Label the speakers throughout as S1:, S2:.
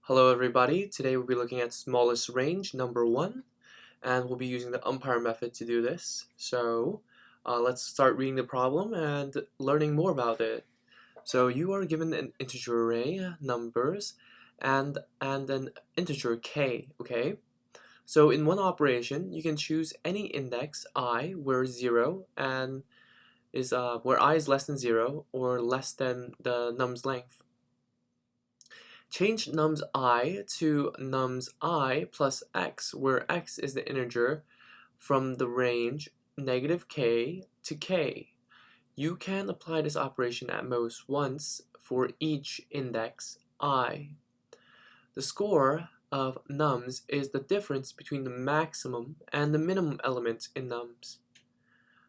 S1: Hello everybody, today we'll be looking at smallest range, number 1, and we'll be using the umpire method to do this. So let's start reading the problem and learning more about it. So you are given an integer array, numbers, and an integer k, okay? So in one operation, you can choose any index I where 0 and where I is less than 0 or less than the num's length. Change nums I to nums I plus x, where x is the integer from the range -k to k. You can apply this operation at most once for each index I. The score of nums is the difference between the maximum and the minimum element in nums.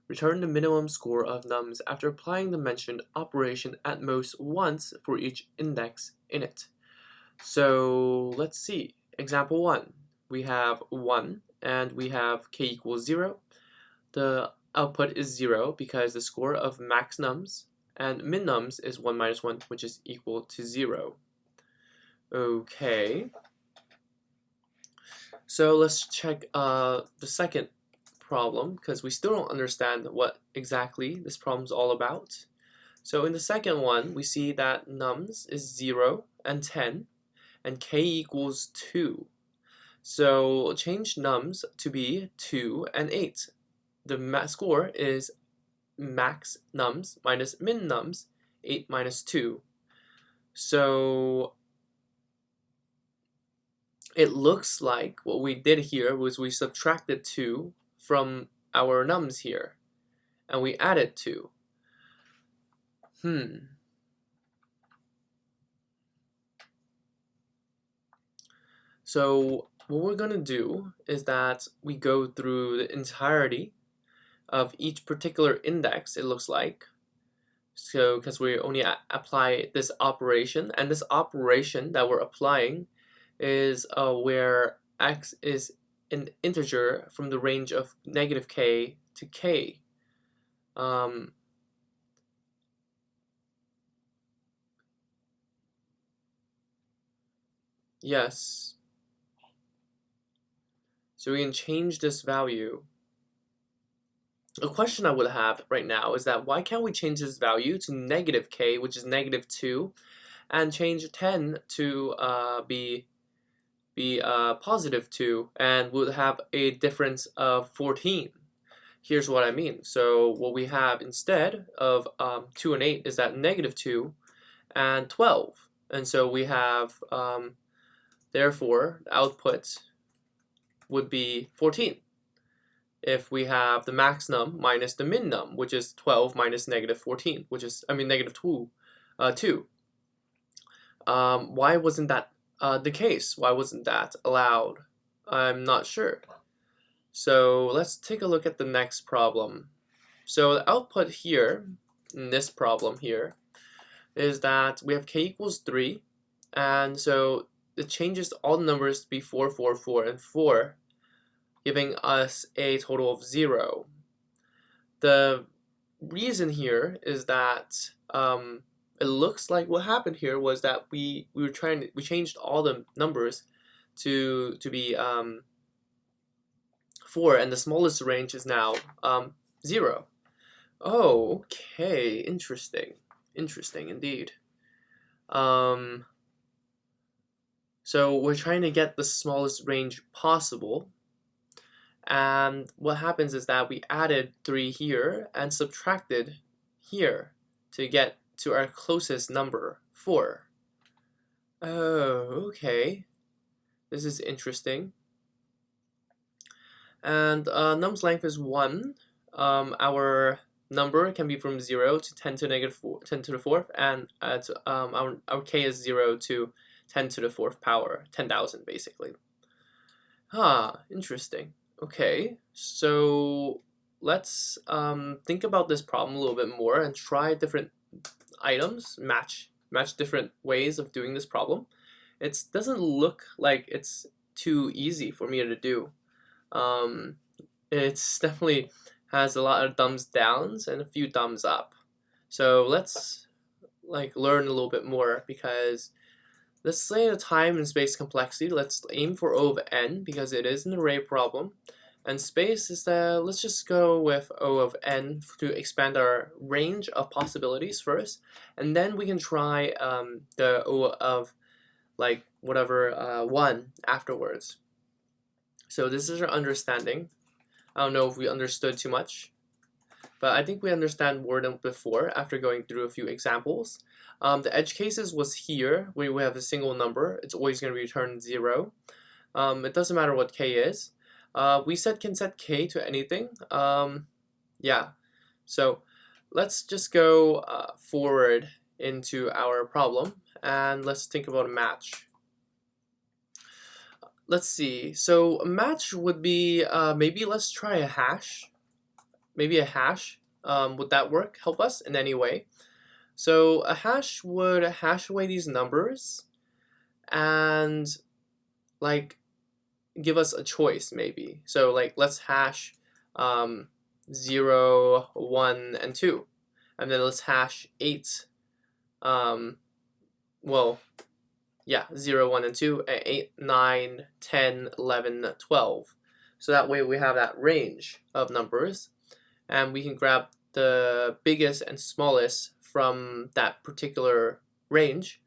S1: Return the minimum score of nums after applying the mentioned operation at most once for each index in it. So let's see. Example 1. We have 1 and we have k equals 0. The output is 0 because the score of max nums and min nums is 1 minus 1, which is equal to 0. Okay. So let's check the second problem because we still don't understand what exactly this problem is all about. So in the second one, we see that nums is 0 and 10. And k equals 2. So change nums to be 2 and 8. The score is max nums minus min nums, 8 minus 2. So it looks like what we did here was we subtracted 2 from our nums here, and we added 2. So what we're going to do is that we go through the entirety of each particular index, it looks like. So because we only apply this operation, and this operation that we're applying is where x is an integer from the range of -k to k. Yes. So we can change this value. A question I would have right now is that why can't we change this value to -k, which is -2, and change 10 to be +2, and we'll have a difference of 14. Here's what I mean. So what we have instead of 2 and 8 is that -2 and 12. And so we have, therefore, the output would be 14. If we have the max num minus the min num, which is 12 minus -14, which is, -2. Why wasn't that the case? Why wasn't that allowed? I'm not sure. So let's take a look at the next problem. So the output here, in this problem here, is that we have k equals 3, and so it changes all the numbers to be 4, 4, 4, and 4, giving us a total of 0. The reason here is that it looks like what happened here was that we changed all the numbers to be 4, and the smallest range is now 0. Oh, okay, interesting indeed. So we're trying to get the smallest range possible, and what happens is that we added 3 here and subtracted here to get to our closest number, 4. Oh, okay. This is interesting. And num's length is 1. Our number can be from 0 to 10 to the 4th, and our k is 0 to 10 to the 4th power, 10,000 basically. Interesting. Okay, so let's think about this problem a little bit more and try different items, match different ways of doing this problem. It doesn't look like it's too easy for me to do. It's definitely has a lot of thumbs downs and a few thumbs up. So let's learn a little bit more, because let's say the time and space complexity. Let's aim for O of n because it is an array problem. And space is let's just go with O of n to expand our range of possibilities first. And then we can try the O of like whatever 1 afterwards. So this is our understanding. I don't know if we understood too much, but I think we understand more than before after going through a few examples. The edge cases was here, where we have a single number. It's always going to return 0. It doesn't matter what k is. We can set k to anything. Yeah, so let's just go forward into our problem, and let's think about a match. Let's see, so a match would be, maybe let's try a hash. Maybe a hash, would that work? Help us in any way? So a hash would hash away these numbers and like give us a choice maybe. So like let's hash 0, 1, and 2. And then let's hash 8, well, yeah, 0, 1, and 2, 8, 9, 10, 11, 12. So that way we have that range of numbers, and we can grab the biggest and smallest from that particular range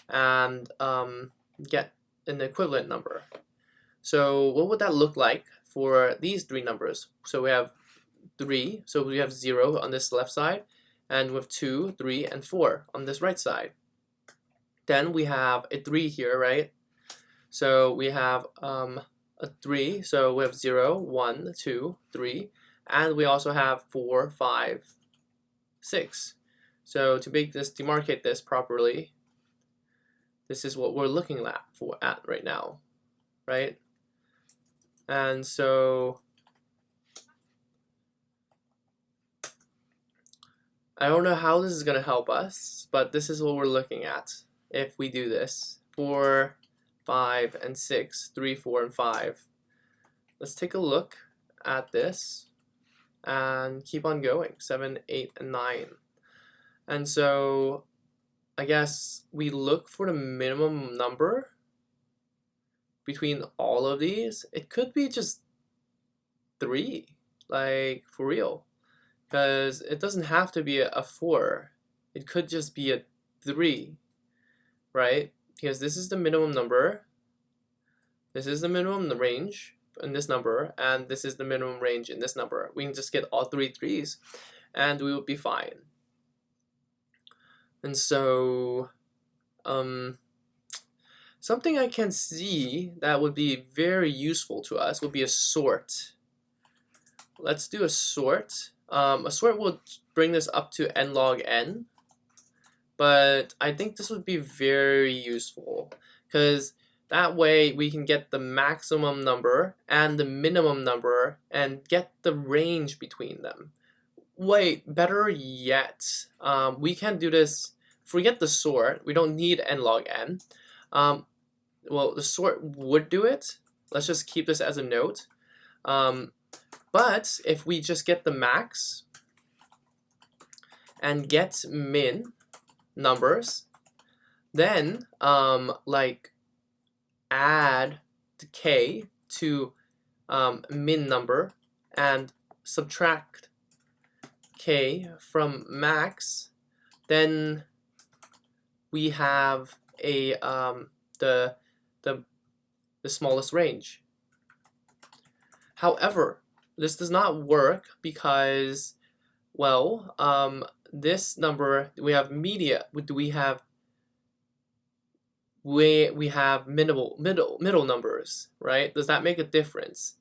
S1: and get an equivalent number. So what would that look like for these 3 numbers? So we have 3, so we have 0 on this left side, and with 2, 3, and 4 on this right side. Then we have a 3 here, right? So we have a 3, so we have 0, 1, 2, 3, and we also have 4, 5, 6. So to make this, demarcate this properly, this is what we're looking at right now, right? And so I don't know how this is going to help us, but this is what we're looking at if we do this. 4, 5, and 6, 3, 4, and 5. Let's take a look at this and keep on going. 7, 8, and 9. And so I guess we look for the minimum number between all of these. It could be just 3, like for real, because it doesn't have to be a 4. It could just be a 3, right? Because this is the minimum number, this is the minimum range in this number, and this is the minimum range in this number. We can just get all 3 3s and we will be fine. And so something I can see that would be very useful to us would be a sort. Let's do a sort. A sort will bring this up to n log n, but I think this would be very useful because that way we can get the maximum number and the minimum number and get the range between them. Wait, better yet, we can do this. Forget the sort. We don't need n log n. Well, the sort would do it. Let's just keep this as a note. But if we just get the max and get min numbers, then like add the k to min number and subtract k from max, then we have a the smallest range. However, this does not work because, well, this number we have we have middle numbers, right? Does that make a difference?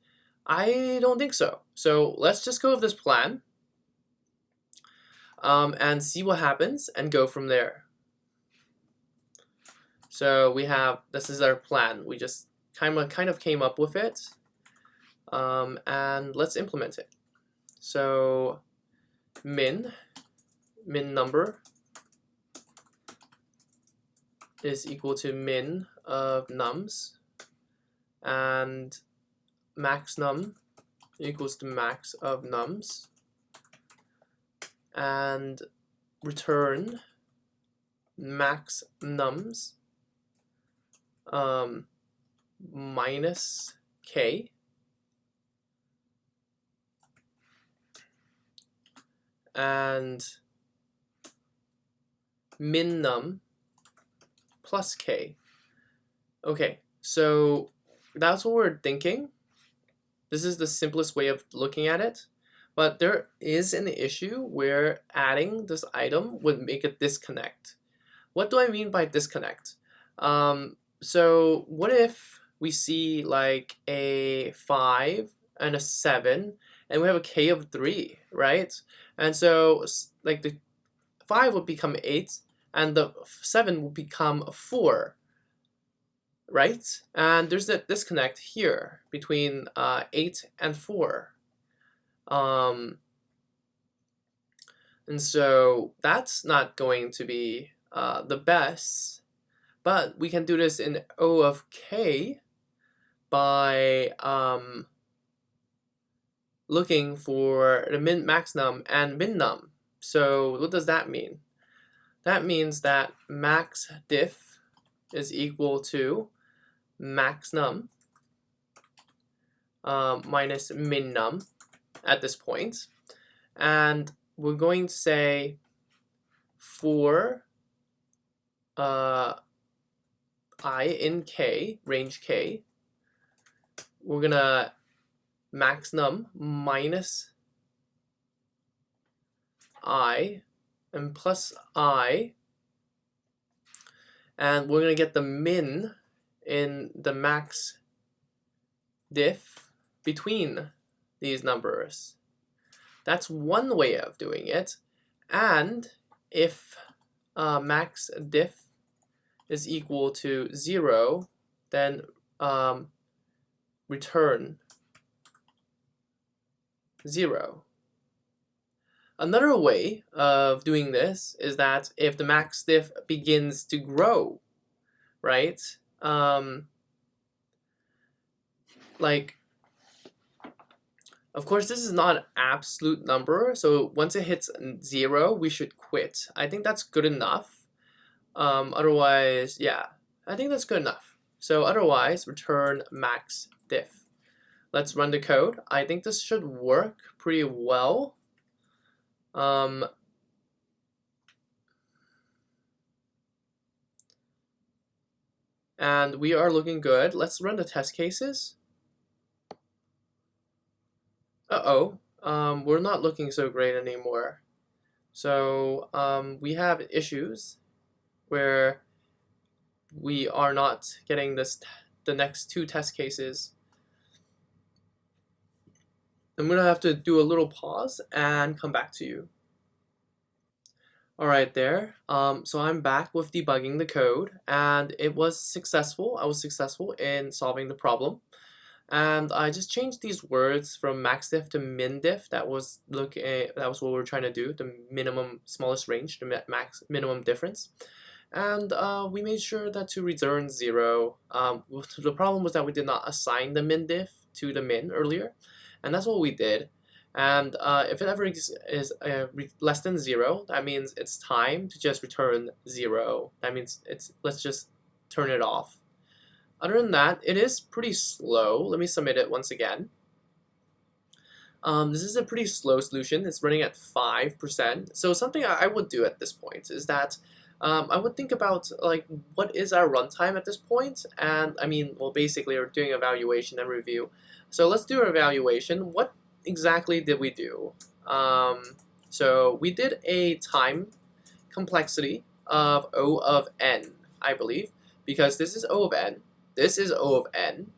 S1: I don't think so. So let's just go with this plan and see what happens and go from there. So we have, this is our plan. We just kind of came up with it, and let's implement it. So min number is equal to min of nums, and max num equals to max of nums, and return max nums minus k, and min num plus k. Okay, so that's what we're thinking. This is the simplest way of looking at it. But there is an issue where adding this item would make a disconnect. What do I mean by disconnect? So what if we see like a 5 and a 7 and we have a k of 3, right? And so like the 5 would become 8 and the 7 will become 4, right? And there's a disconnect here between 8 and 4. And so that's not going to be the best, but we can do this in O of k by looking for the min, max num and min num. So what does that mean? That means that max diff is equal to max num minus min num at this point. And we're going to say for I in k, range k, we're gonna max num minus I and plus I, and we're gonna get the min in the max diff between these numbers. That's one way of doing it. And if max diff is equal to 0, then return 0. Another way of doing this is that if the max diff begins to grow, right? Like, of course, this is not an absolute number, so once it hits 0, we should quit. I think that's good enough. Otherwise, yeah, I think that's good enough. So otherwise, return max diff. Let's run the code. I think this should work pretty well. And we are looking good. Let's run the test cases. We're not looking so great anymore. So we have issues where we are not getting the next 2 test cases. I'm gonna have to do a little pause and come back to you. Alright there, so I'm back with debugging the code, and it was successful. I was successful in solving the problem. And I just changed these words from max diff to min diff. That was what we were trying to do, the minimum smallest range, the max minimum difference. And we made sure that to return 0. The problem was that we did not assign the min diff to the min earlier, and that's what we did. And if it ever is less than 0, that means it's time to just return 0. That means let's just turn it off. Other than that, it is pretty slow. Let me submit it once again. This is a pretty slow solution. It's running at 5%. So something I would do at this point is that I would think about like what is our runtime at this point, and I mean, well, basically we're doing evaluation and review. So let's do our evaluation. What exactly did we do? So we did a time complexity of O of n, I believe, because this is O of n. This is O of n,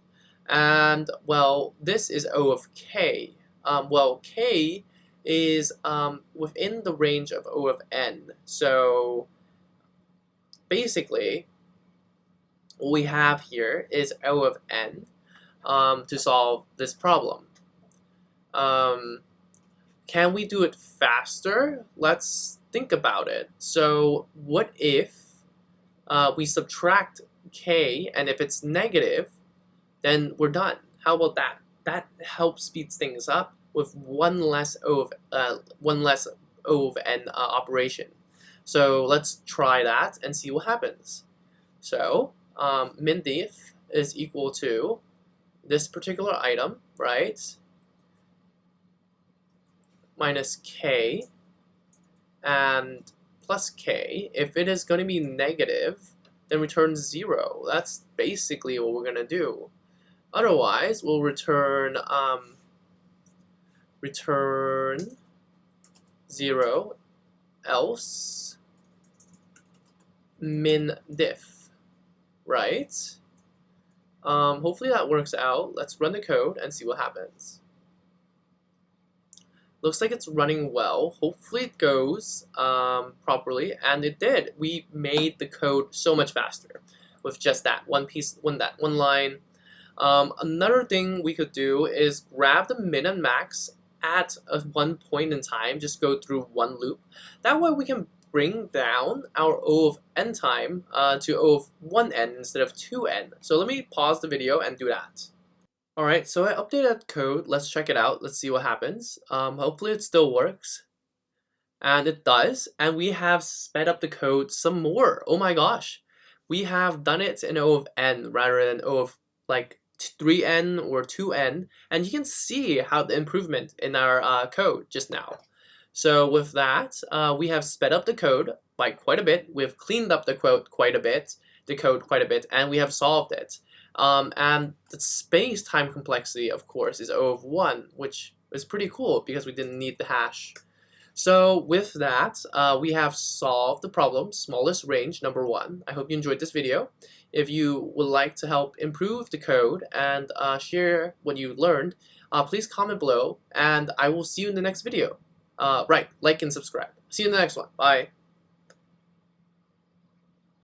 S1: and well, this is O of k. Well, k is within the range of O of n. So basically, what we have here is O of n to solve this problem. Can we do it faster? Let's think about it. So what if we subtract k, and if it's negative, then we're done. How about that? That helps speed things up with one less O of n operation. So let's try that and see what happens. So min_diff is equal to this particular item, right, minus k and plus k. If it is going to be negative, then return 0. That's basically what we're going to do. Otherwise, we'll return 0, else min_diff, right? Hopefully that works out. Let's run the code and see what happens. Looks like it's running well. Hopefully it goes properly, and it did. We made the code so much faster with just that one line. Another thing we could do is grab the min and max at one point in time, just go through one loop. That way we can bring down our O of n time to O of 1n instead of 2n. So let me pause the video and do that. Alright, so I updated code. Let's check it out. Let's see what happens. Hopefully it still works. And it does. And we have sped up the code some more. Oh my gosh. We have done it in O of n rather than O of like 3n or 2n. And you can see how the improvement in our code just now. So with that, we have sped up the code by quite a bit. We've cleaned up the code quite a bit, and we have solved it. And the space-time complexity, of course, is O of 1, which is pretty cool because we didn't need the hash. So with that, we have solved the problem, smallest range, number 1. I hope you enjoyed this video. If you would like to help improve the code and share what you learned, please comment below, and I will see you in the next video. Like and subscribe. See you in the next one. Bye.